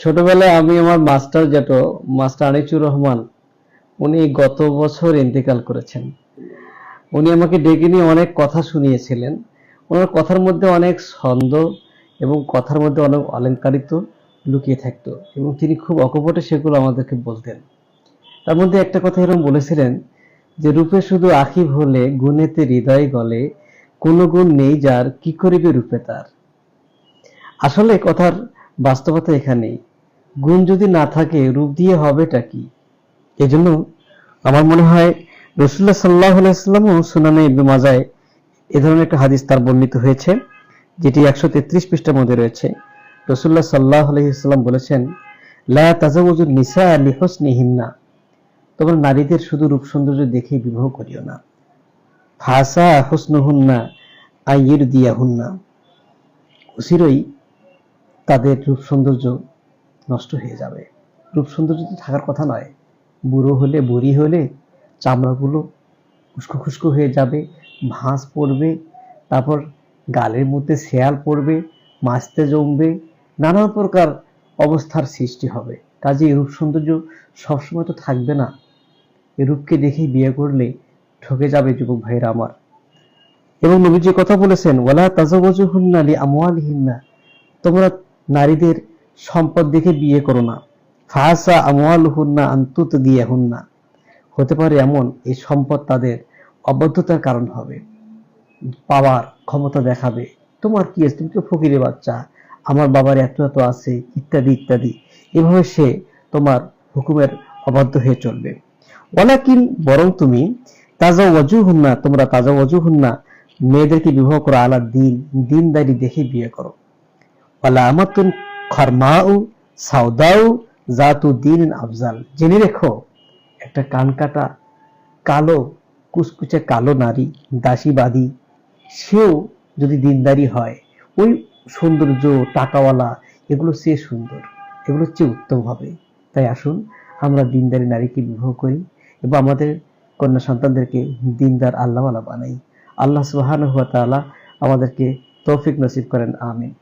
ছোটবেলায় আমি আমার মাস্টার মাস্টার আনিসুর রহমান, উনি গত বছর ইন্তেকাল করেছেন। উনি আমাকে ডেকে নিয়ে অনেক কথা শুনিয়েছিলেন। ওনার কথার মধ্যে অনেক ছন্দ এবং কথার মধ্যে অনেক অলংকারিত লুকিয়ে থাকতো, এবং তিনি খুব অকপটে সেগুলো আমাদেরকে বলতেন। তার মধ্যে একটা কথা এরকম বলেছিলেন যে, রূপে শুধু আঁখি ভোলে, গুণেতে হৃদয় গলে, কোনো গুণ নেই যার, কি করিবে রূপে তার। আসলে কথার বাস্তবতা এখানেই। গুণ যদি না থাকে, রূপ দিয়ে হবেটা কি? এজন্য আমার মনে হয় রাসূলুল্লাহ সাল্লাল্লাহু আলাইহি ওয়াসাল্লাম সুনানে ইবনে মাজায় এ ধরনের একটা হাদিস তার বর্ণিত হয়েছে, যেটি 133 পৃষ্ঠার মধ্যে রয়েছে। রাসূলুল্লাহ সাল্লাল্লাহু আলাইহি ওয়াসাল্লাম বলেছেন, লা তাজাওয়াজুন নিসা লিহুসনিহিন্না, তোমরা নারীদের শুধু রূপ সৌন্দর্য দেখেই বিবাহ করিও না। ফাসা হুসনুহুন্না আইয়ুরদিয়াহুন্না, অচিরেই তাদের রূপ সৌন্দর্য নষ্ট হয়ে যাবে। রূপ সৌন্দর্য তো থাকার কথা নয়। বুড়ো হলে, বুড়ি হলে চামড়াগুলো উস্কো খুস্কো হয়ে যাবে, ভাঁজ পড়বে, তারপর গালের মধ্যে শেয়াল পড়বে, মাছতে জমবে, নানা প্রকার অবস্থার সৃষ্টি হবে। কাজেই রূপ সৌন্দর্য সবসময় তো থাকবে না। এই রূপকে দেখেই বিয়ে করলে ঠকে যাবে যুবক ভাইরা আমার। এবং নবীজি কথা বলেছেন, ওয়ালা তাজাওয়াজুহুন্না লিআমওয়ালিহিন্না, তোমরা নারীদের সম্পদ দেখে বিয়ে করো না। ফাসা আমওয়ালুহুন্না আন তুতদিয়াহুন্না, হতে পারে এমন এই সম্পদ তাদের অবদ্ধতার কারণ হবে, পাওয়ার ক্ষমতা দেখাবে। তোমার কি আছে, তুমি তো ফকিরের বাচ্চা, আমার বাবার এত এত আছে, ইত্যাদি ইত্যাদি। এভাবে সে তোমার হুকুমের অবাধ্য হয়ে চলবে। ওয়ালাকিন, বরং তুমি তাজাওয়াজুহুন্না, তোমরা তাজাওয়াজুহুন্না, মেয়েদেরকে বিবাহ করো আলা দিন, দিনদারি দেখে বিয়ে করো। ওয়ালা আমাতুন খরমাউ সাউদাউ জাতু দিন আফজাল, জেনে রেখো, একটা কান কাটা কালো কুচকুচে কালো নারী দাসীবাদী, সেও যদি দিনদারি হয়, ওই সৌন্দর্য টাকাওয়ালা এগুলো চেয়ে সুন্দর, এগুলো চেয়ে উত্তম হবে। তাই আসুন আমরা দিনদারি নারীকে বিবাহ করি এবং আমাদের কন্যা সন্তানদেরকে দিনদার আল্লাহওয়ালা বানাই। আল্লাহ সুবহানাহু ওয়া তাআলা আমাদেরকে তৌফিক নসিব করেন। আমিন।